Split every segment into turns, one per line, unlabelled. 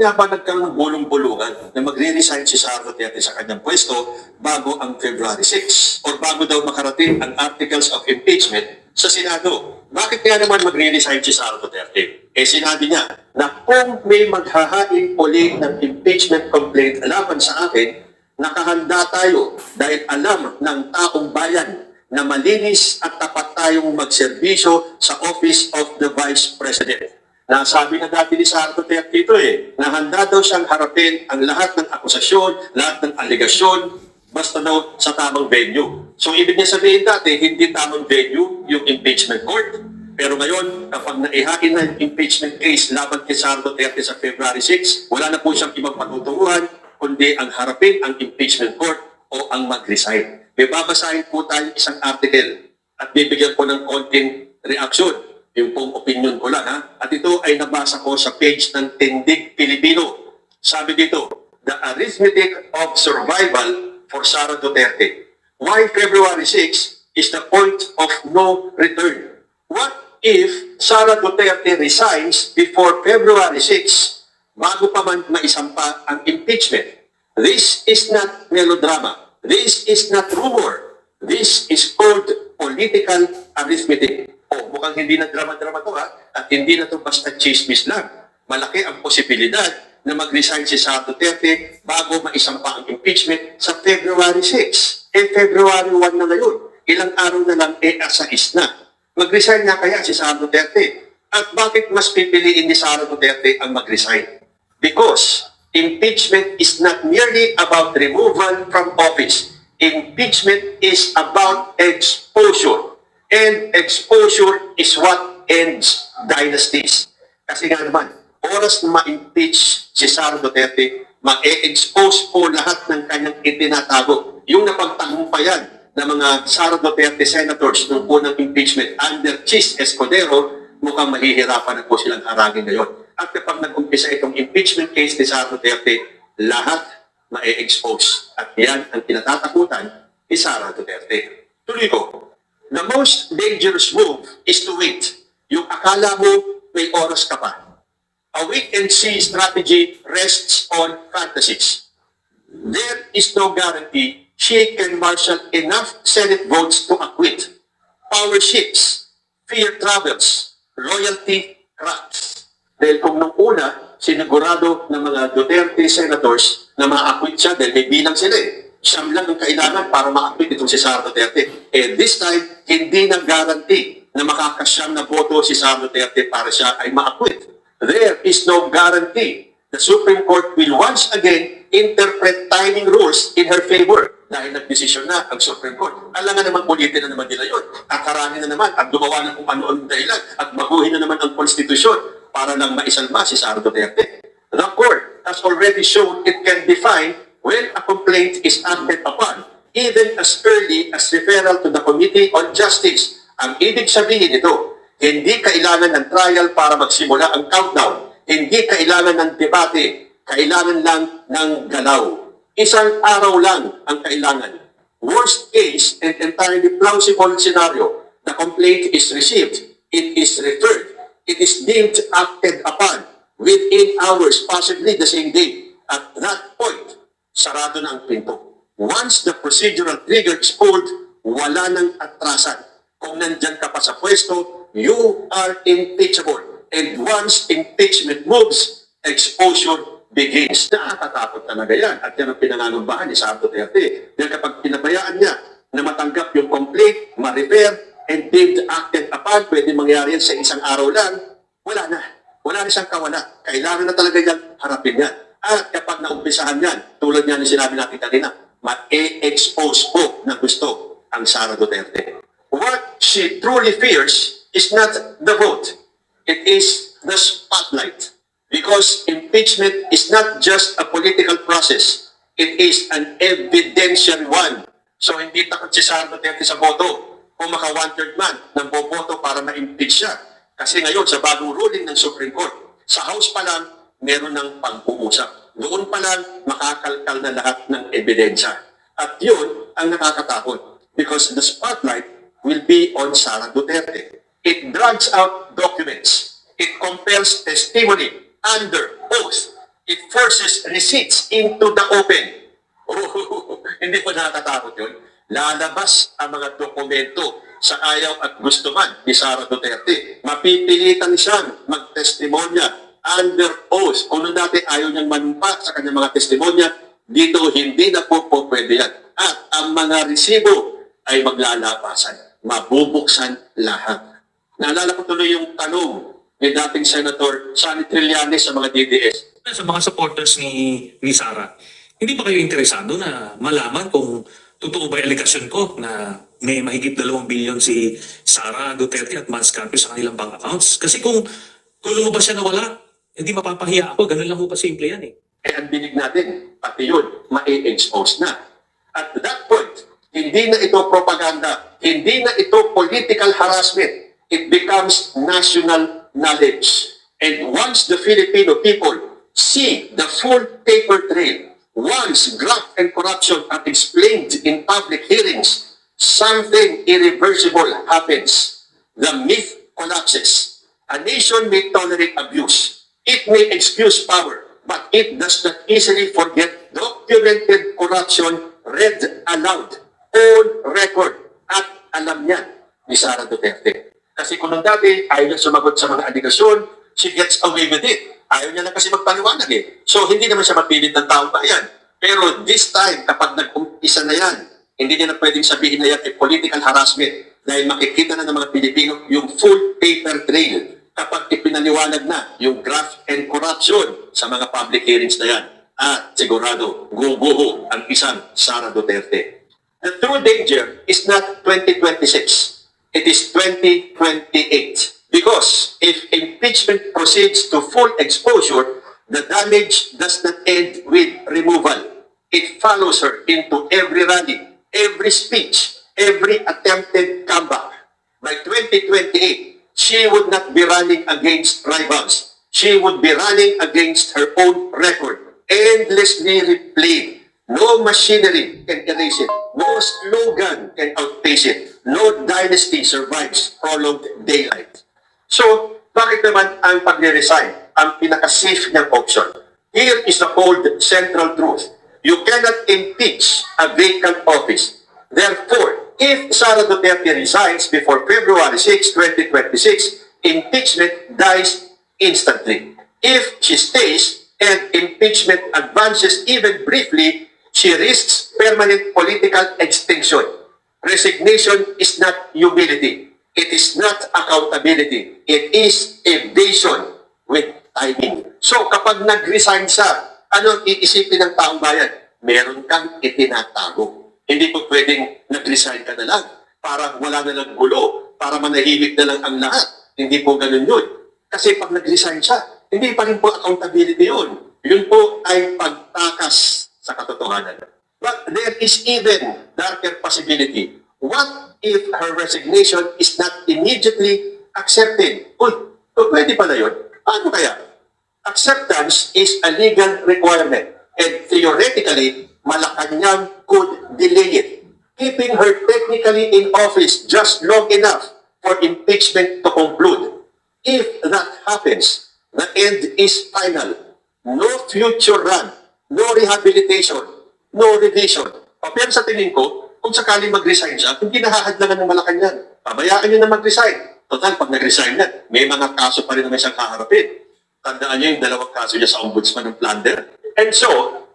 nga ba nagkaroon ng bulong-bulungan na magre-resign si Sara Duterte sa kanyang pwesto bago ang February 6 or bago daw makarating ang articles of impeachment sa Senado? Bakit nga naman magre-resign si Sara Duterte? Sinabi niya na kung may maghahain uli ng impeachment complaint laban sa akin, nakahanda tayo dahil alam ng taong bayan na malinis at tapat tayong magserbisyo sa Office of the Vice President. Nasabi na dati ni Sara Duterte ito na handa daw siyang harapin ang lahat ng akusasyon, lahat ng aligasyon, basta daw sa tamang venue. So ibig niya sabihin dati, hindi tamang venue yung impeachment court. Pero ngayon, kapag naihain na yung impeachment case laban kay Sara Duterte sa February 6, wala na po siyang ibang patutunguhan, kundi ang harapin ang impeachment court o ang mag-resign. May babasahin po tayo isang article at bibigyan ko ng konting reaksyon. Yung pong opinion ko lang, ha? At ito ay nabasa ko sa page ng Tindig Pilipino. Sabi dito, the arithmetic of survival for Sara Duterte. Why February 6 is the point of no return? What if Sara Duterte resigns before February 6 bago pa man maisampa ang impeachment? This is not melodrama. This is not rumor. This is called political arithmetic. Mukhang hindi na drama-drama to at hindi na to basta chismis lang. Malaki ang posibilidad na mag-resign si Sara Duterte bago maisampa ang impeachment sa February 6. February 1 na ngayon. Ilang araw na lang, asais na. Mag-resign na kaya si Sara Duterte? At bakit mas pipiliin ni Sara Duterte ang mag-resign? Because impeachment is not merely about removal from office. Impeachment is about exposure. And exposure is what ends dynasties. Kasi nga naman, oras na ma-impeach si Sara Duterte, ma-expose po lahat ng kanyang itinatago. Yung napagtagumpayan ng mga Sara Duterte senators nung unang impeachment under Chis Escudero, mukhang mahihirapan na po silang harangin ngayon. At kapag nag-umpisa itong impeachment case ni Sara Duterte, lahat ma-expose. At yan ang kinatatakutan ni Sara Duterte. Tuloy ko. The most dangerous move is to wait. Yung akala mo may oras ka pa. A wait-and-see strategy rests on fantasies. There is no guarantee she can marshal enough Senate votes to acquit. Power shifts, fear travels, loyalty cracks. Dahil kung nung una, sinigurado ng mga Duterte senators na ma-acquit siya dahil may bilang sila siyam lang ang kailangan para ma-acquit itong si Sara Duterte. This time, hindi na guarantee na makakasyam na boto si Sara Duterte para siya ay ma-acquit. There is no guarantee. The Supreme Court will once again interpret timing rules in her favor dahil nagdesisyon na ang Supreme Court. Alam nga naman, ulitin na naman nila yun. Kakarami na naman at gumawa ng kung ano-ano dahilan at baguhin na naman ang konstitusyon para lang maisalma si Sara Duterte. The Court has already shown it can define when a complaint is acted upon, even as early as referral to the Committee on Justice. Ang ibig sabihin nito, hindi kailangan ng trial para magsimula ang countdown. Hindi kailangan ng debate. Kailangan lang ng galaw. Isang araw lang ang kailangan. Worst case and entirely plausible scenario, the complaint is received. It is referred. It is deemed acted upon within hours, possibly the same day. At that point, sarado na ang pinto. Once the procedural trigger is pulled, wala nang atrasan. Kung nandyan ka pa sa pwesto, you are impeachable. And once impeachment moves, exposure begins. Nakakatakot talaga yan. At yan ang pinangangambahan ni Sara Duterte. Dahil kapag pinabayaan niya na matanggap yung complaint, ma-repair, and deemed acted upon, pwede mangyari yan sa isang araw lang, wala na. Wala na siyang kawala. Kailangan na talaga yan, harapin yan. At kapag naumpisahan yan, tulad niya na sinabi natin kanina, ma-expose po na gusto ang Sara Duterte. What she truly fears is not the vote. It is the spotlight. Because impeachment is not just a political process. It is an evidentiary one. So hindi takot si Sara Duterte sa boto. Kung maka-one-third man ng boboto para ma-impeach siya. Kasi ngayon, sa bagong ruling ng Supreme Court, sa House pa lang, meron ng pag-uusap. Doon pa lang makakalkal na lahat ng ebidensya. At yun ang nakakatakot because the spotlight will be on Sara Duterte. It drags out documents. It compels testimony under oath. It forces receipts into the open. Oh, hindi pa nakakatakot yun? Lalabas ang mga dokumento sa ayaw at gusto man ni Sara Duterte. Mapipilitan siyang magtestimonya under oath. Kung nung dati ayaw niyang manumpa sa kanyang mga testimonya, dito hindi na po pwede yan. At ang mga resibo ay maglalabasan. Mabubuksan lahat. Naalala ko tuloy yung tanong ni dating Senator Sonny Trillanes sa mga DDS.
Sa mga supporters ni Sara, hindi ba kayo interesado na malaman kung totoo ba yung allegation ko na may mahigit 2 billion si Sara Duterte at Mans Carpio sa kanilang bank accounts? Kasi kung lumabas siya na wala, hindi mapapahiya ako. Ganun lang po simple yan eh.
Ang binig natin, pati yun, ma-expose na. At that point, hindi na ito propaganda, hindi na ito political harassment. It becomes national knowledge. And once the Filipino people see the full paper trail, once graft and corruption are explained in public hearings, something irreversible happens. The myth collapses. A nation may tolerate abuse. It may excuse power, but it does not easily forget documented corruption read aloud, on record, at alam niya ni Sara Duterte. Kasi kung nung dati, ayaw niya sumagot sa mga aligasyon, she gets away with it. Ayaw niya lang kasi magpaliwanag eh. So, hindi naman siya mapilit ng taong bayan. Pero this time, kapag nag-umpisa na yan, hindi niya na pwedeng sabihin na yan ay political harassment dahil makikita na ng mga Pilipino yung full paper trail kapag ipinaliwanag na yung graft and corruption sa mga public hearings na yan. At sigurado, guguho ang isang Sara Duterte. The true danger is not 2026. It is 2028. Because if impeachment proceeds to full exposure, the damage does not end with removal. It follows her into every rally, every speech, every attempted comeback. By 2028, she would not be running against rivals. She would be running against her own record, endlessly replayed. No machinery can erase it. No slogan can outpace it. No dynasty survives prolonged daylight. So, bakit naman ang pag-resign ang pinaka-safe niyang option? Here is the old central truth. You cannot impeach a vacant office. Therefore, if Sara Duterte resigns before February 6, 2026, impeachment dies instantly. If she stays and impeachment advances even briefly, she risks permanent political extinction. Resignation is not humility. It is not accountability. It is evasion with timing. So kapag nag-resign siya, ano iisipin ng taong bayan? Meron kang itinatago. Hindi po pwedeng nag-resign ka na lang para wala na lang gulo, para manahimik na lang ang lahat. Hindi po ganun yun. Kasi pag nag-resign siya, hindi pa rin po accountability yun. Yun po ay pagtakas sa katotohanan. But there is even darker possibility. What if her resignation is not immediately accepted? Uy, pwede pala yun? Ano kaya? Acceptance is a legal requirement and theoretically, Malacanang could delay it, keeping her technically in office just long enough for impeachment to conclude. If that happens, the end is final. No future run, no rehabilitation, no revision. Pero sa tingin ko, kung sakaling mag-resign siya, hindi nahahadlangan ng Malacanang. Pabayaan niyo na mag-resign. Total, pag nag-resign na, may mga kaso pa rin naman siyang kaharapin. Tandaan niyo yung 2 kaso niya sa ombudsman ng plunder. And so,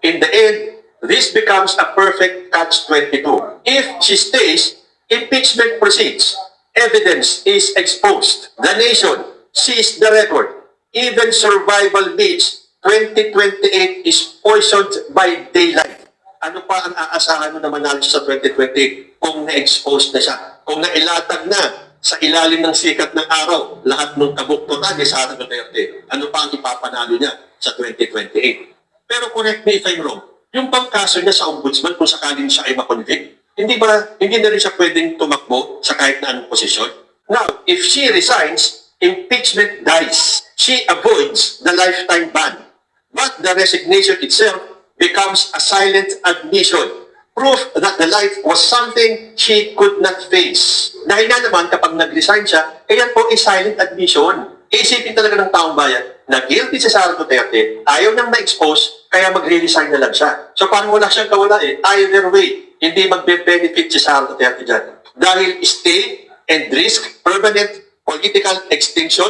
in the end, this becomes a perfect catch-22. If she stays, impeachment proceeds. Evidence is exposed. The nation sees the record. Even survival needs, 2028 is poisoned by daylight. Ano pa ang aasahan mo na manalo sa 2028 kung na-expose na siya? Kung nailatag na sa ilalim ng sikat ng araw, lahat ng kabuktutan ni Sara Duterte, ano pa ang ipapanalo niya sa 2028? Pero correct me if I'm wrong, yung pangkaso niya sa ombudsman kung sakaling siya ay makonvict, hindi na rin siya pwedeng tumakbo sa kahit na anong posisyon? Now, if she resigns, impeachment dies. She avoids the lifetime ban. But the resignation itself becomes a silent admission. Proof that the life was something she could not face. Dahil nga naman, kapag nag-resign siya, yan po is silent admission. Isipin talaga ng taong bayan, na guilty si Sara Duterte, ayaw niyang ma-expose, kaya magre-resign na lang siya. So parang wala siyang kawala eh. Either way, hindi magbe-benefit si Sara Duterte dyan. Dahil stay and risk permanent political extinction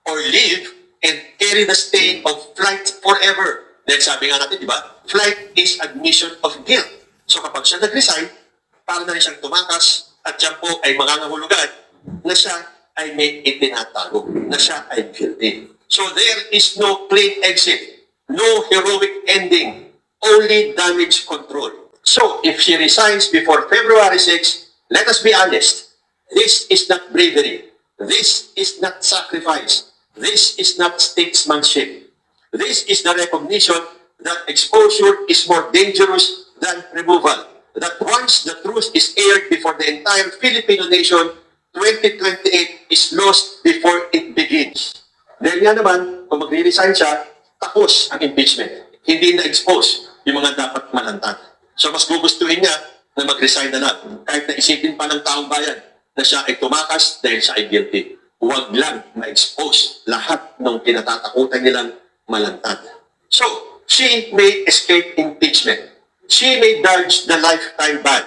or leave and carry the stain of flight forever. Dahil sabi nga natin, di ba? Flight is admission of guilt. So kapag siya nag-resign, para na rin siyang tumakas at siya po ay mangangahulugan na siya ay may itinatago, na siya ay guilty. So there is no clean exit, no heroic ending, only damage control. So if she resigns before February 6, let us be honest, this is not bravery, this is not sacrifice, this is not statesmanship. This is the recognition that exposure is more dangerous than removal. That once the truth is aired before the entire Filipino nation, 2028 is lost before it begins. Dahil nga naman, kung magre-resign siya, tapos ang impeachment. Hindi na-expose yung mga dapat malantad. So mas gugustuhin niya na mag-resign na lang, kahit na isipin pa ng taong bayan na siya ay tumakas dahil siya ay guilty. Huwag lang ma-expose lahat ng kinatatakutan nilang malantad. So, she may escape impeachment. She may dodge the lifetime ban.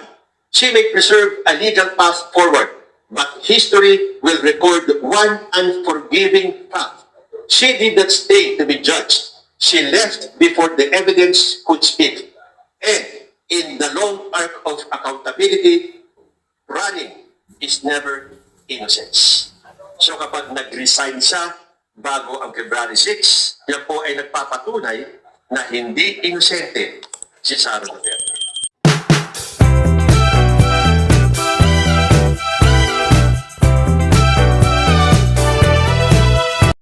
She may preserve a legal path forward. But history will record one unforgiving path. She did not stay to be judged. She left before the evidence could speak. And in the long arc of accountability, running is never innocence. So kapag nag-resign siya bago ang February 6, yan po ay nagpapatunay na hindi inosente si Sara Duterte.